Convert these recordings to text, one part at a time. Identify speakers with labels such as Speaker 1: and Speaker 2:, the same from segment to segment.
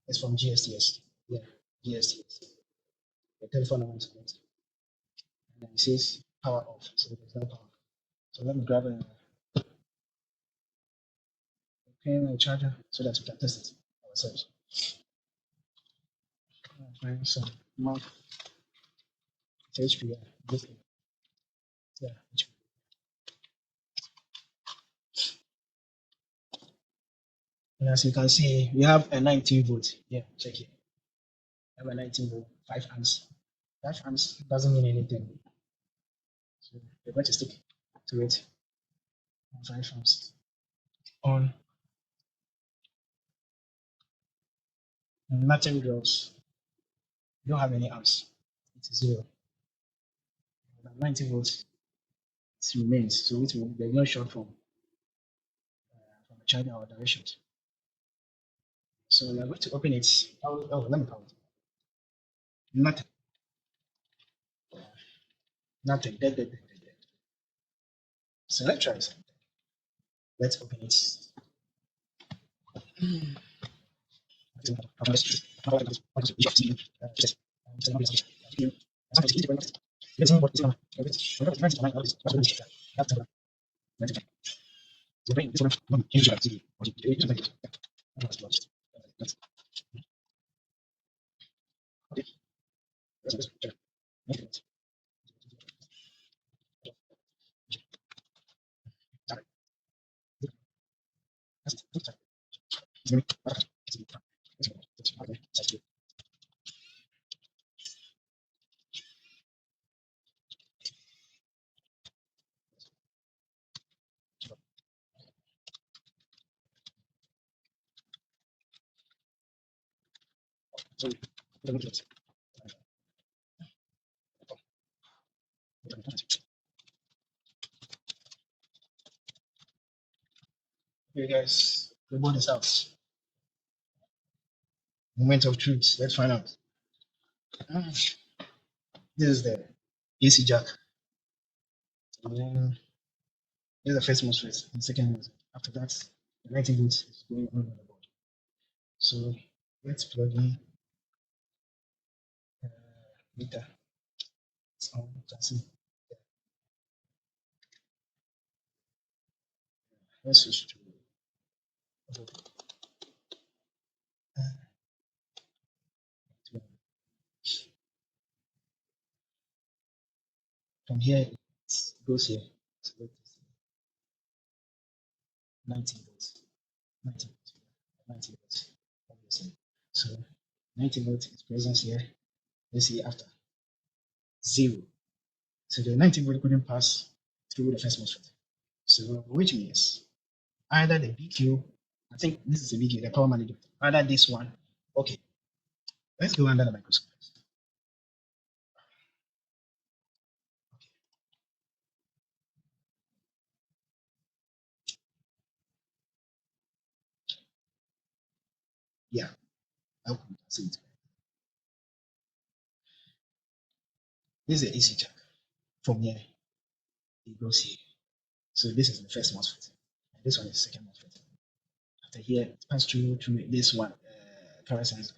Speaker 1: It's from GSTS. Yeah, GSTS. The telephone number is connected. And then it says power off. So there's no power. So let me grab a pin and charger so that we can test it ourselves. Find some mount HP. Yeah, HP. And as you can see, we have a 19 volt. Yeah, check it. We have a 19 volt, 5 amps. 5 amps doesn't mean anything. So we're going to stick to it. 5 amps on. Nothing grows. You don't have any amps. It's zero. 19 volts. It remains. So it will, there's no short from a charger or direct short. So we are going to open it. Oh, let me count. Nothing. Nothing. Dead. So let's try something. Let's open it. Okay, guys, the board is out. Moment of truth. Let's find out. This is the AC jack. And then this is the first MOSFET and second MOSFET. After that, the 19 volts is going on the board. So let's plug in meter. It's on. You can see. Let's switch to from here it goes here. So let 19 volts. 19 volts. 19 volts. Obviously. So 19 volts is present here. Let's see after 0. So the 19 volt couldn't pass through the first MOSFET. So which means either the BQ, I think this is the BQ, the power manager, either this one. Okay, let's go under the microscope. Okay. Yeah, I hope you can see it. This is the AC jack. From here, it goes here. So this is the first MOSFET. And this one is the second MOSFET. After here, it passes through this one, current sensor.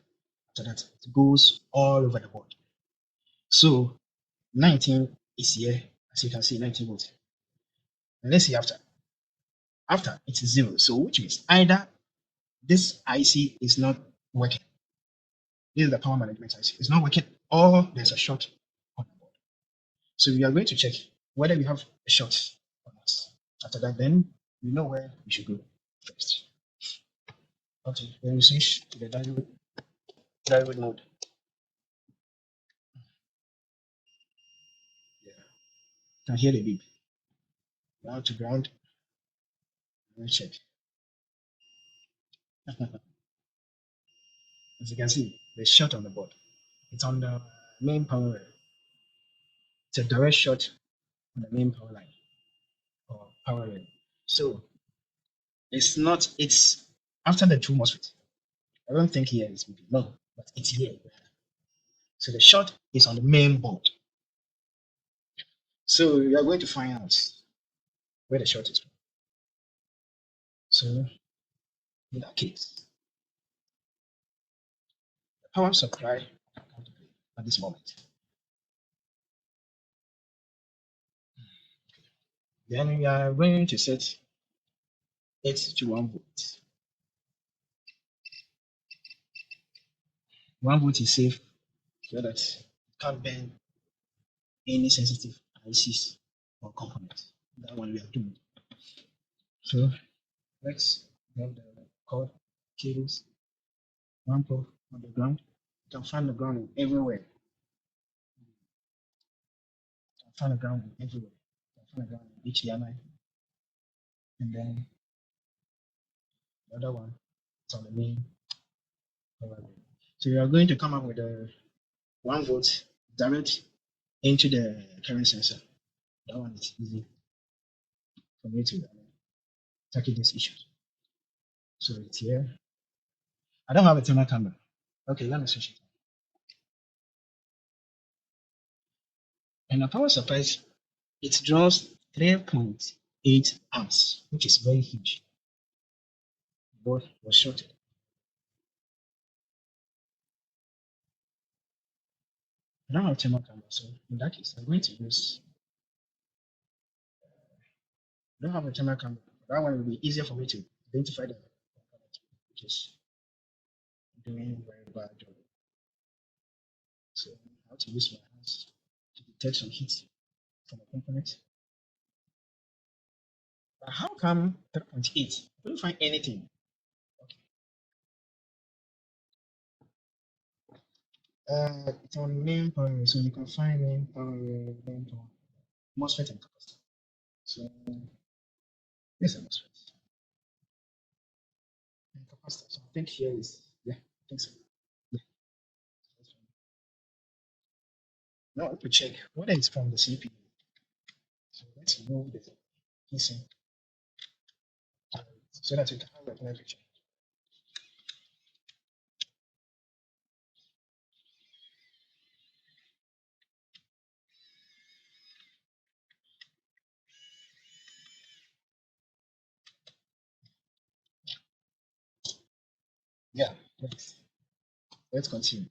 Speaker 1: After that, it goes all over the board. So 19 is here, as you can see, 19 volts. And let's see after. After it is 0. So which means either this IC is not working. This is the power management IC. It's not working, or there's a short on the board. So we are going to check whether we have a short or not. After that, then we know where we should go first. Okay, then we switch to the diode mode. Yeah, you can hear the beep. Now to ground. Let's check. As you can see, there's short on the board. It's on the main power rail. It's a direct short on the main power line or power rail. So it's after the two MOSFET. I don't think here is maybe no, but it's here. So the short is on the main board. So we are going to find out where the short is from. So in that case, power supply at this moment. Then we are going to set it to 1 volt. 1 volt is safe so that it can't burn any sensitive ICs or components. That one we are doing. So let's have the cord cables, one pole on the ground. You can find the ground everywhere. You can find the ground everywhere. You can find the ground in HDMI. And then the other one is on the main power grid. So you are going to come up with a 1 volt direct into the current sensor. That one is easy for me to tackle this issue. So it's here. I don't have a thermal camera. Okay, let me switch it. And the power supply, it draws 3.8 amps, which is very huge. The board was shorted. I don't have a thermal camera, so in that case, I'm going to use. I don't have a thermal camera. That one will be easier for me to identify the component, which is doing very bad job. So I have to use my hands to detect some heat from a component. But how come 3.8? I couldn't find anything. Okay. It's on main power, so you can find main power, MOSFET and capacitor. So this is MOSFET and capacitor. So I think here is, yeah, I think so. Yeah. Now I want to check whether it's from the CPU. So let's remove the PC so that we can have a clear picture. Yeah, let's continue.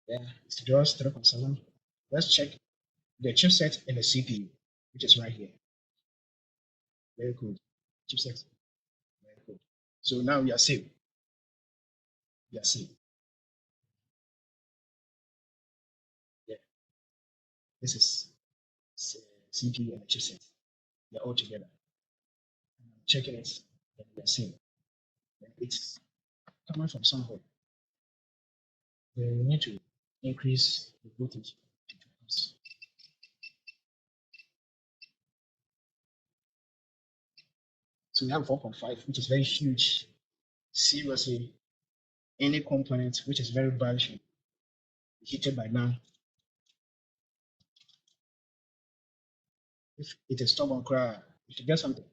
Speaker 1: Yeah, it's just 3.7. Let's check the chipset and the CPU, which is right here. Very good. Chipset. Very good. So now we are safe. We are safe. Yeah. This is CPU and the chipset. They're all together. And I'm checking it, and we are safe. And it's coming from somewhere. We need to increase the voltage to 2 amps. So we have 4.5, which is very huge. Seriously, any component which is very bad should be heated by now. If it is stubborn cry, you should get something.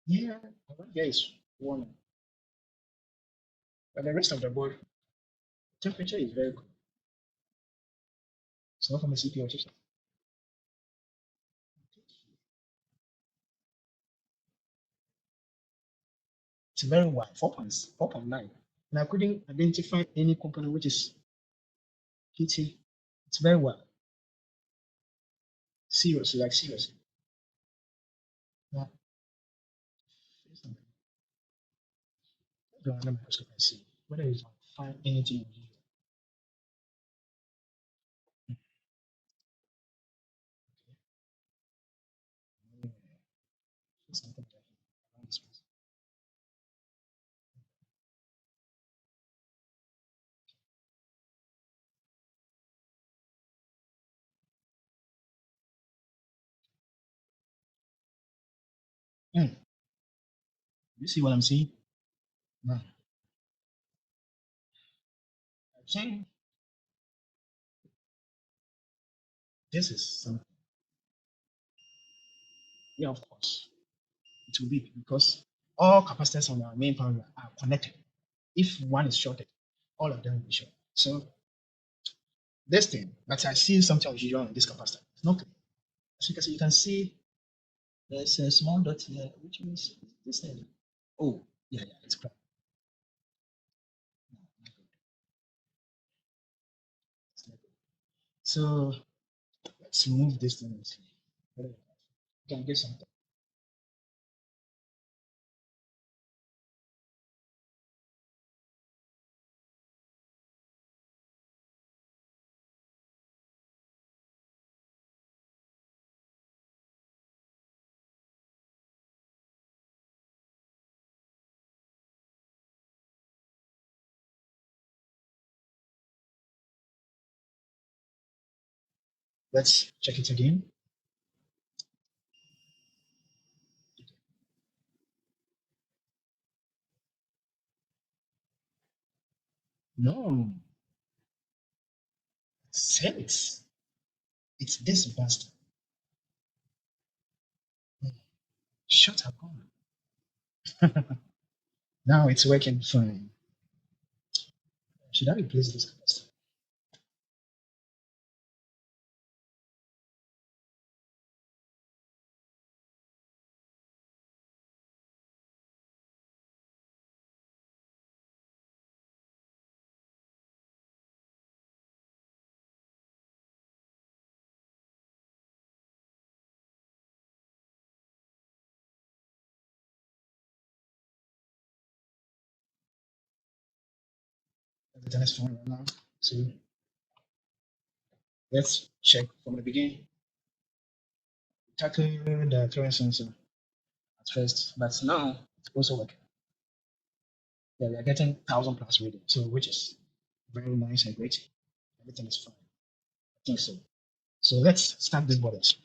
Speaker 1: Yeah, here is warming. But the rest of the board, temperature is very good. It's not from the CPU or chipset. It's very wide, 4.9. And I couldn't identify any component which is heating. It's very wide. Seriously, like seriously. Yeah. Go under microscope and see whether you can find anything unusual. Something like around this place. You see what I'm seeing? Now, I think this is something. Yeah, of course, it will be because all capacitors on our main power are connected. If one is shorted, all of them will be short. So this thing, but I see something unusual on this capacitor. It's not clear. As you can see, there's a small dot here, which means this thing. Oh, yeah, it's cracked. So let's move this thing and see. Can get something. Let's check it again. No, 6. It's this bastard. Shut up. Now it's working fine. Should I replace this bastard? Everything is fine right now. So let's check from the beginning. Tackle the current sensor at first, but now it's also working. Yeah, we are getting 1,000 plus reading, so which is very nice and great. Everything is fine. I think so. So let's start this borders.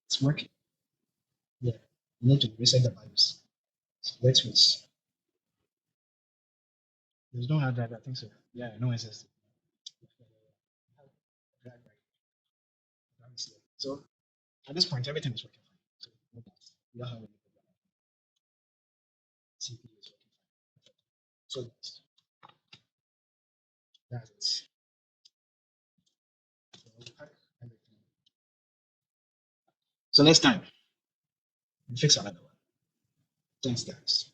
Speaker 1: It's working. Yeah, you need to reset the BIOS. So let's switch. There's no hard drive, I think so. Yeah, no SSD. So at this point, everything is working fine. So no doubt. We don't have any problem. CPU is working fine. So that's it. So we'll pack everything. So next time, we fix another one. Thanks, guys.